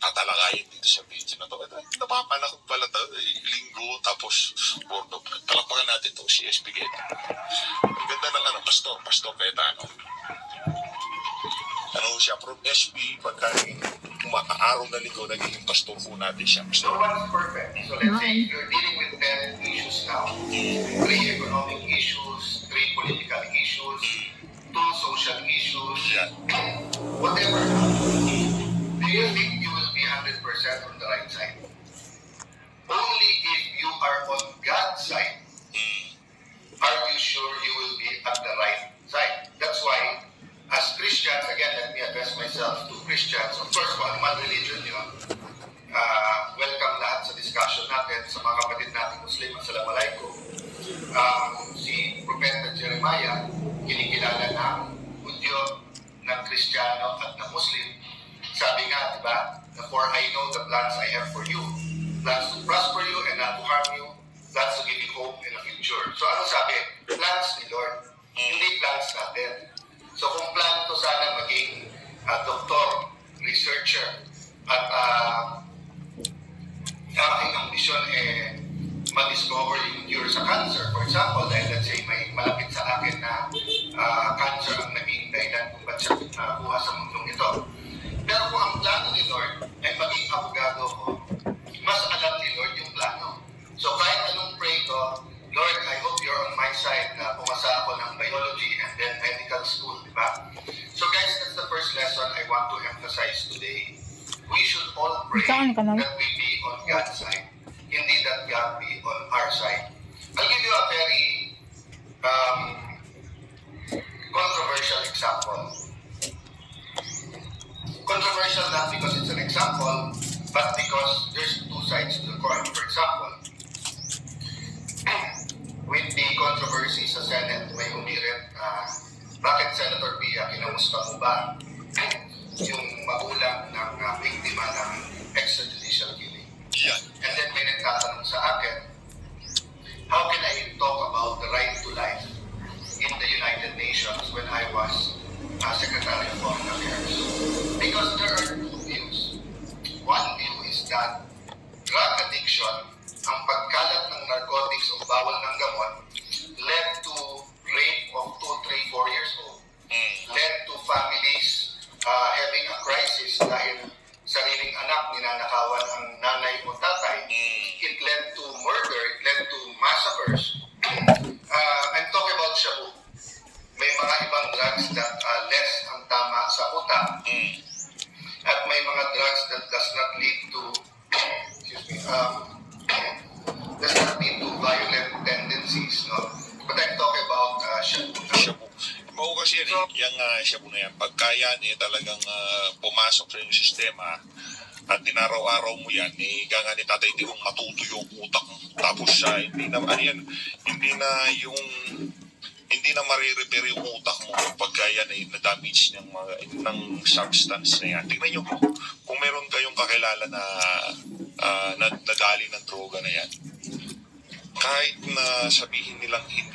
tatalakayin dito sa video na to. Napapanakot pala to, linggo, tapos board of. Palakpakan natin to, si SB Geta. Ang ganda ng Pastor Geta, siya from SB, pagka araw na linggo, naging pastor po natin siya. No one's perfect. So let's say you're dealing with 10 issues now. 3 economic issues, 3 political issues, 2 social issues, whatever. Do you think you will be 100% on the right side? Only if you are on God's side are you sure you will be at the right side. That's why, as Christians, again, let me address myself to Christians. Of course, kung anuman religion yun, welcome lahat sa discussion natin. Sa mga kapatid natin Muslim, assalamualaikum. Si Propeta Jeremiah, kinikilala ng Hudyo, ng Kristiyano at ng Muslim. Sabi nga, di ba, for I know the plans I have for you, plans to prosper you and not to harm you, plans to give you hope in the future. So ano sabi? Plans ni Lord, hindi plans natin. So kung plan to sana maging doktor, researcher, at aking ambisyon ma-discover yung cure sa cancer. For example, dahil let's say may malapit sa akin na cancer ang naging dahilan kung ba't siya nakuha sa mundong ito. Pero kung ang plano ni Lord ay maging abogado ko, mas alam ni Lord yung plano. So kahit anong pray ko, Lord, I hope you're on my side na pumasa ako ng biology and then medical school, di ba? So guys, that's the first lesson I want to emphasize today. We should all pray that we be on God's side, hindi that God be on our side. I'll give you a very controversial example. Controversial not because it's an example, but because there's 2 sides to the coin. For example, with the controversy sa Senate, may umirit, bakit Senator Pia, kinamusta mo ba yung magulang ng biktima ng extrajudicial killing? And then may nagtatanong sa akin, how can I talk about the right to life in the United Nations when I was Secretary of Foreign Affairs? Because there are 2 views. One view is that drug addiction, ang pagkalat ng narcotics o bawal ng gamot, led to rape of 2, 3, 4 years old. Led to families having a crisis dahil sariling anak ninanakawan ang nanay o tatay. It led to murder, it led to massacres. I'm talking about shabu. May mga ibang drugs that less ang tama sa utak. At may mga drugs that does not lead to does not lead to violent tendencies, no? But I'm talking about shabu. Oo kasi yung shabu na yan, pagka yan talagang pumasok sa yung sistema at tinaraw-araw mo yan, ganga ni Tatay Tirong matuto yung utak mo. Tapos hindi na marirepair yung utak mo pagka yan ay na-damage ng substance na yan. Tingnan nyo kung meron kayong kakilala na nadali ng droga na yan. Kahit na sabihin nilang hindi